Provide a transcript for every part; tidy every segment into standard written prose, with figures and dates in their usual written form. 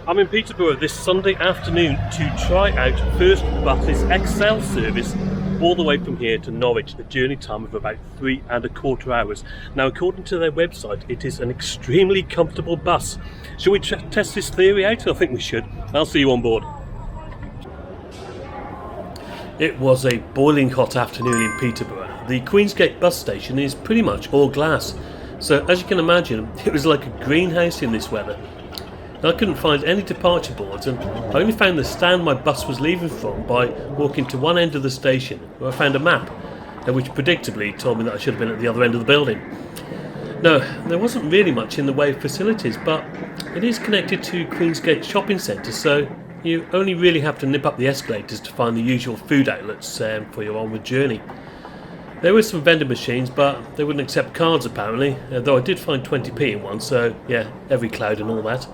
I'm in Peterborough this Sunday afternoon to try out First Buses XL service all the way from here to Norwich, a journey time of about 3¼ hours. Now, according to their website, it is an extremely comfortable bus. Shall we test this theory out? I think we should. I'll see you on board. It was a boiling hot afternoon in Peterborough. The Queensgate bus station is pretty much all glass, so as you can imagine, it was like a greenhouse in this weather. I couldn't find any departure boards, and I only found the stand my bus was leaving from by walking to one end of the station, where I found a map, which predictably told me that I should have been at the other end of the building. No, there wasn't really much in the way of facilities, but it is connected to Queensgate shopping centre, so you only really have to nip up the escalators to find the usual food outlets for your onward journey. There were some vending machines, but they wouldn't accept cards apparently, though I did find 20p in one, so yeah, every cloud and all that.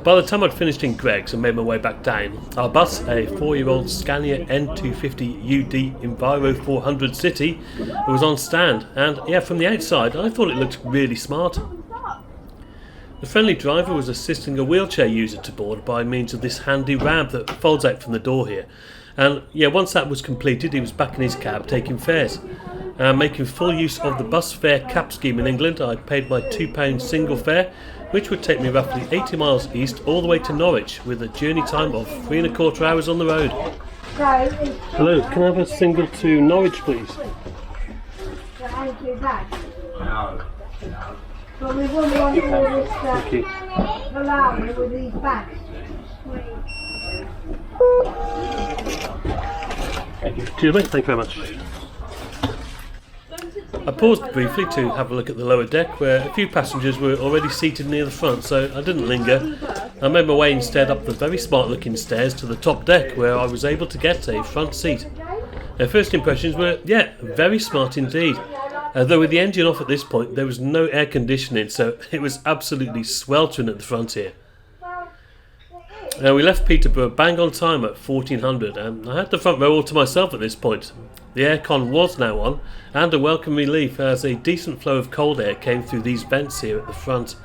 By the time I'd finished in Greggs and made my way back down, our bus, a 4-year-old Scania N250 UD Enviro 400 City, was on stand, and yeah, from the outside I thought it looked really smart. The friendly driver was assisting a wheelchair user to board by means of this handy ramp that folds out from the door here, and yeah, once that was completed he was back in his cab taking fares. Making full use of the bus fare cap scheme in England, I paid my £2 single fare, which would take me roughly 80 miles east all the way to Norwich, with a journey time of 3¼ hours on the road. Hello, can I have a single to Norwich, please? No. But we wouldn't want all this stuff. Thank you. Allowed with these bags. Thank you. Cheers, mate. Thank you very much. I paused briefly to have a look at the lower deck, where a few passengers were already seated near the front, so I didn't linger. I made my way instead up the very smart looking stairs to the top deck, where I was able to get a front seat. First impressions were, yeah, very smart indeed. Though with the engine off at this point, there was no air conditioning, so it was absolutely sweltering at the front here. We left Peterborough bang on time at 1400, and I had the front row all to myself at this point. The aircon was now on, and a welcome relief as a decent flow of cold air came through these vents here at the front.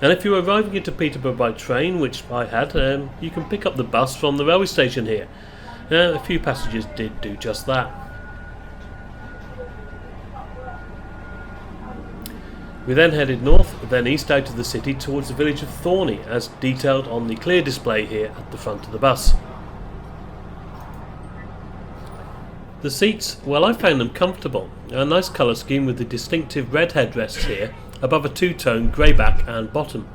And if you're arriving into Peterborough by train, which I had, you can pick up the bus from the railway station here. A few passengers did do just that. We then headed north, then east out of the city towards the village of Thorney, as detailed on the clear display here at the front of the bus. The seats, well, I found them comfortable. A nice colour scheme with the distinctive red headrests here, above a two-tone grey back and bottom.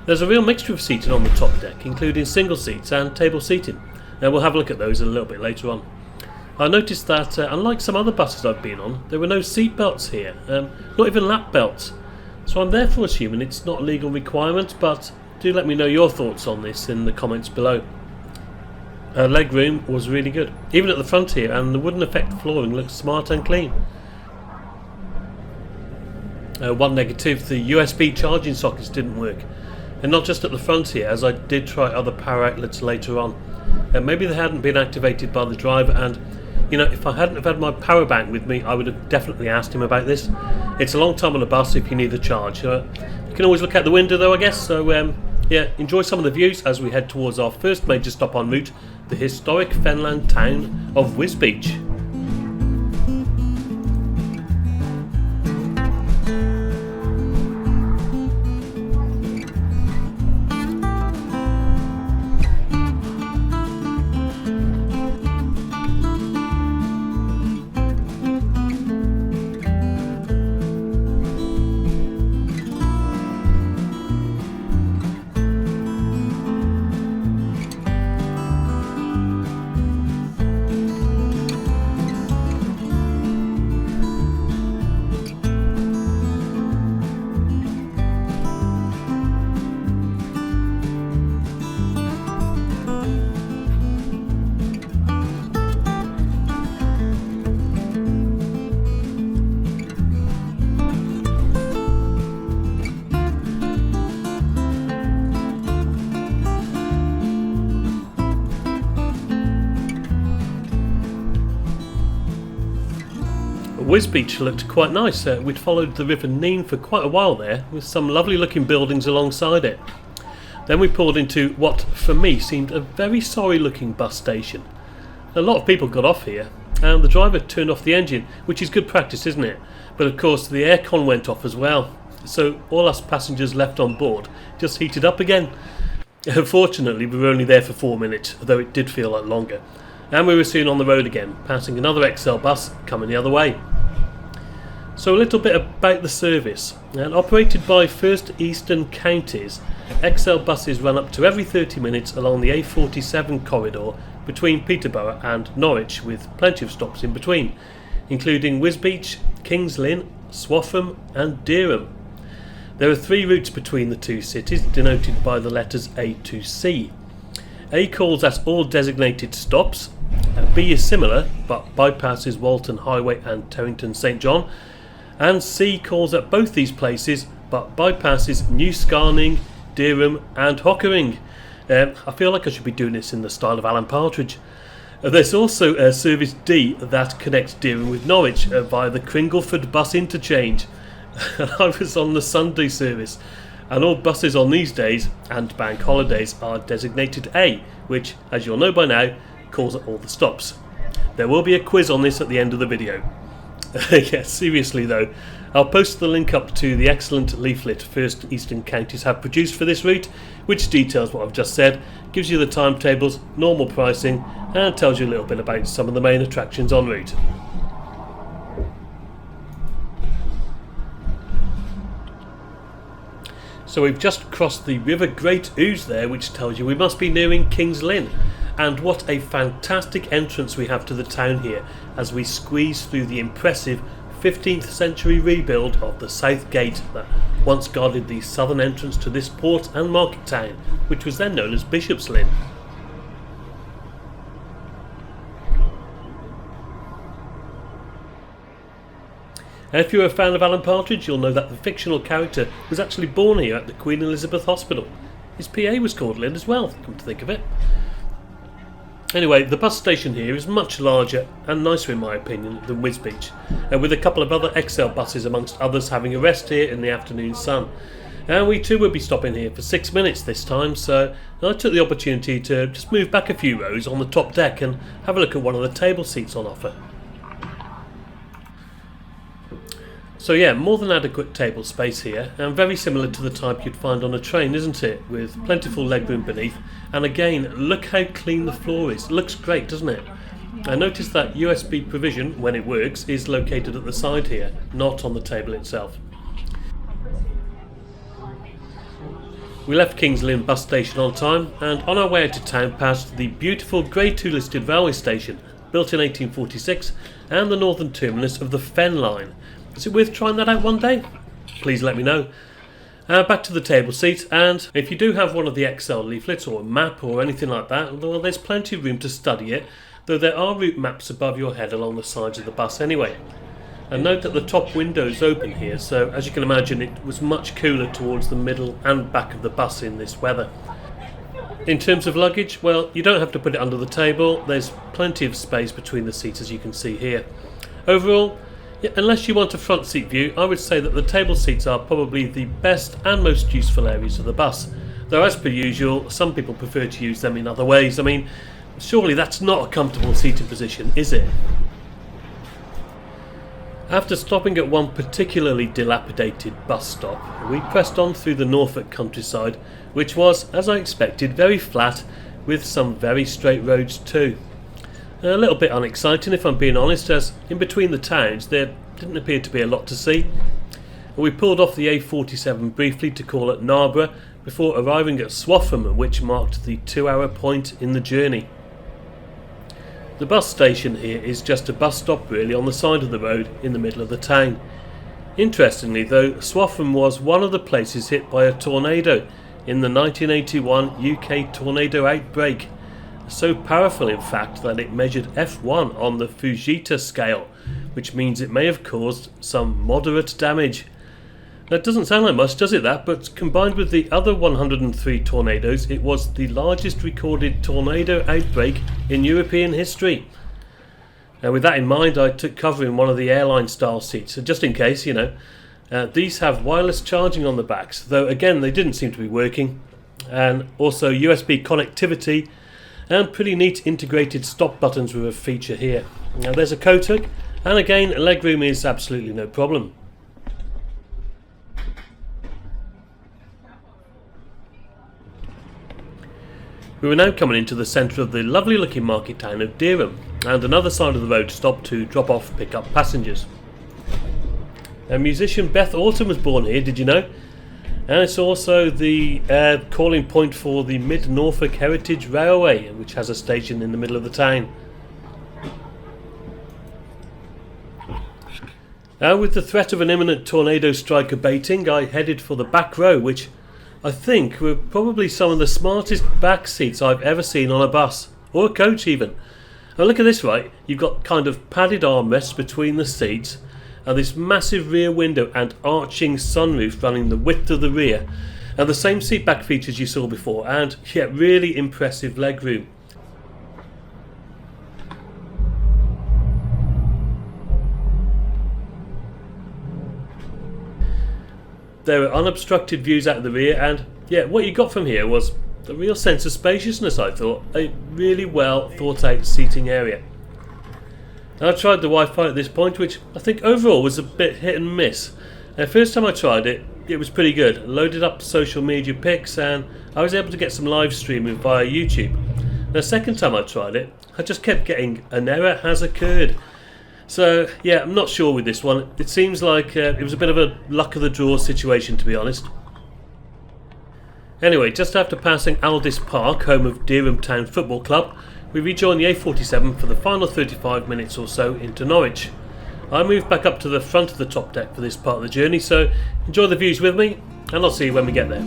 There's a real mixture of seating on the top deck, including single seats and table seating. We'll have a look at those a little bit later on. I noticed that, unlike some other buses I've been on, there were no seat belts here, not even lap belts. So I'm therefore assuming it's not a legal requirement, but do let me know your thoughts on this in the comments below. Leg room was really good, even at the front here, and the wooden effect flooring looks smart and clean. One negative, the USB charging sockets didn't work, and not just at the front here, as I did try other power outlets later on. Maybe they hadn't been activated by the driver, and you know, if I hadn't have had my power bank with me, I would have definitely asked him about this. It's a long time on a bus if you need a charge. You can always look out the window though, I guess, so yeah, enjoy some of the views as we head towards our first major stop en route, the historic fenland town of Wisbech. Wisbech looked quite nice. We'd followed the River Nene for quite a while there, with some lovely looking buildings alongside it. Then we pulled into what, for me, seemed a very sorry looking bus station. A lot of people got off here, and the driver turned off the engine, which is good practice, isn't it? But of course the aircon went off as well, so all us passengers left on board just heated up again. Fortunately we were only there for 4 minutes, though it did feel like longer, and we were soon on the road again, passing another XL bus coming the other way. So a little bit about the service. And operated by First Eastern Counties, XL buses run up to every 30 minutes along the A47 corridor between Peterborough and Norwich, with plenty of stops in between, including Wisbech, Kings Lynn, Swaffham and Dereham. There are 3 routes between the two cities, denoted by the letters A to C. A calls at all designated stops, B is similar but bypasses Walton Highway and Terrington St John, and C calls at both these places but bypasses New Scarning, Dereham and Hockering. I feel like I should be doing this in the style of Alan Partridge. There's also a Service D that connects Dereham with Norwich via the Cringleford bus interchange. I was on the Sunday service, and all buses on these days and bank holidays are designated A, which, as you'll know by now, calls at all the stops. There will be a quiz on this at the end of the video. Yeah, seriously though, I'll post the link up to the excellent leaflet First Eastern Counties have produced for this route, which details what I've just said, gives you the timetables, normal pricing, and tells you a little bit about some of the main attractions en route. So we've just crossed the River Great Ouse there, which tells you we must be nearing Kings Lynn. And what a fantastic entrance we have to the town here, as we squeeze through the impressive 15th century rebuild of the South Gate that once guarded the southern entrance to this port and market town, which was then known as Bishop's Lynn. And if you're a fan of Alan Partridge, you'll know that the fictional character was actually born here at the Queen Elizabeth Hospital. His PA was called Lynn as well, come to think of it. Anyway, the bus station here is much larger and nicer in my opinion than Wisbech, with a couple of other XL buses amongst others having a rest here in the afternoon sun. And we too will be stopping here for 6 minutes this time, so I took the opportunity to just move back a few rows on the top deck and have a look at one of the table seats on offer. So yeah, more than adequate table space here, and very similar to the type you'd find on a train, isn't it? With plentiful legroom beneath, and again, look how clean the floor is. It looks great, doesn't it? I noticed that USB provision, when it works, is located at the side here, not on the table itself. We left Kings Lynn bus station on time, and on our way out of town past the beautiful Grade 2 listed railway station, built in 1846, and the northern terminus of the Fen line. Is it worth trying that out one day? Please let me know. Back to the table seat, and if you do have one of the XL leaflets or a map or anything like that, well, there's plenty of room to study it, though there are route maps above your head along the sides of the bus anyway. And note that the top window is open here, so as you can imagine it was much cooler towards the middle and back of the bus in this weather. In terms of luggage, well, you don't have to put it under the table, there's plenty of space between the seats as you can see here. Overall, unless you want a front seat view, I would say that the table seats are probably the best and most useful areas of the bus, though as per usual, some people prefer to use them in other ways. I mean, surely that's not a comfortable seating position, is it? After stopping at one particularly dilapidated bus stop, we pressed on through the Norfolk countryside, which was, as I expected, very flat, with some very straight roads too. A little bit unexciting if I'm being honest, as in between the towns there didn't appear to be a lot to see. We pulled off the A47 briefly to call at Narborough before arriving at Swaffham, which marked the 2-hour point in the journey. The bus station here is just a bus stop really on the side of the road in the middle of the town. Interestingly though, Swaffham was one of the places hit by a tornado in the 1981 UK tornado outbreak. So powerful in fact that it measured F1 on the Fujita scale, which means it may have caused some moderate damage. That doesn't sound like much, does it that? But combined with the other 103 tornadoes, it was the largest recorded tornado outbreak in European history. And with that in mind, I took cover in one of the airline style seats, so just in case, these have wireless charging on the backs, though again they didn't seem to be working, and also USB connectivity and pretty neat integrated stop buttons with a feature here. Now there's a coat hook, and again legroom is absolutely no problem. We were now coming into the centre of the lovely looking market town of Dereham, and another side of the road stopped to drop off pick up passengers. And musician Beth Orton was born here, did you know? And it's also the calling point for the Mid-Norfolk Heritage Railway, which has a station in the middle of the town. With the threat of an imminent tornado strike abating, I headed for the back row, which I think were probably some of the smartest back seats I've ever seen on a bus, or a coach even. Now look at this, right? You've got kind of padded armrests between the seats, and this massive rear window and arching sunroof running the width of the rear, and the same seat back features you saw before, and yeah, really impressive legroom. There were unobstructed views out of the rear, and yeah, what you got from here was a real sense of spaciousness, I thought. A really well thought out seating area. I tried the Wi-Fi at this point, which I think overall was a bit hit and miss. The first time I tried it, it was pretty good. I loaded up social media pics and I was able to get some live streaming via YouTube. The second time I tried it, I just kept getting an error has occurred. So yeah, I'm not sure with this one. It seems like it was a bit of a luck of the draw situation, to be honest. Anyway, just after passing Aldis Park, home of Dereham Town Football Club, we rejoined the A47 for the final 35 minutes or so into Norwich. I moved back up to the front of the top deck for this part of the journey, so enjoy the views with me, and I'll see you when we get there.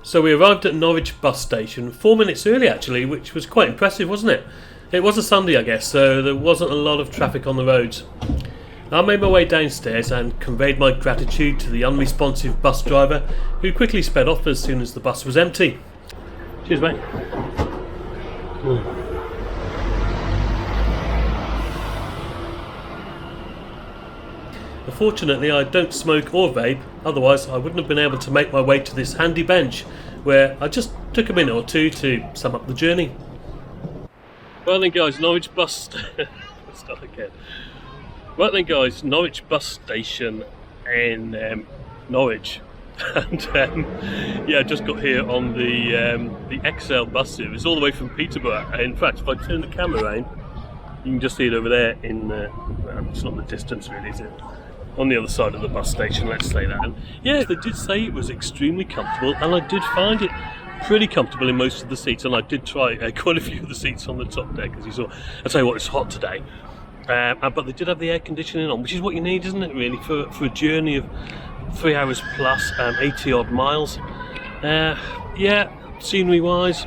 So we arrived at Norwich bus station 4 minutes early actually, which was quite impressive, wasn't it? It was a Sunday, I guess, so there wasn't a lot of traffic on the roads. I made my way downstairs and conveyed my gratitude to the unresponsive bus driver, who quickly sped off as soon as the bus was empty. Cheers, mate. Fortunately, I don't smoke or vape, otherwise I wouldn't have been able to make my way to this handy bench, where I just took a minute or two to sum up the journey. Well then guys, Norwich bus start again. Right then guys, Norwich bus station in Norwich, and yeah, I just got here on the XL bus service all the way from Peterborough. In fact, if I turn the camera around, you can just see it over there in well, it's not the distance really, is it? On the other side of the bus station, let's say that. And yeah, they did say it was extremely comfortable, and I did find it pretty comfortable in most of the seats, and I did try quite a few of the seats on the top deck, as you saw. I'll tell you what, it's hot today, but they did have the air conditioning on, which is what you need, isn't it, really, for a journey of 3 hours plus, 80 odd miles. Yeah, scenery wise,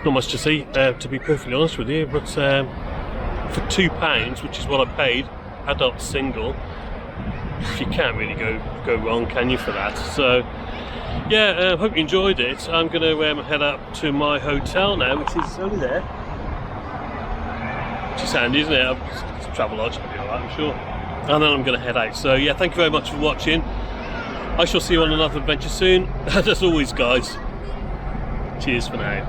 not much to see, to be perfectly honest with you, but for £2, which is what I paid, adult single, you can't really go wrong, can you, for that? So yeah, hope you enjoyed it. I'm going to head up to my hotel now, which is only there, which is handy, isn't it? It's a travel lodge, it'll be alright, I'm sure. And then I'm going to head out. So yeah, thank you very much for watching. I shall see you on another adventure soon, and as always guys, cheers for now.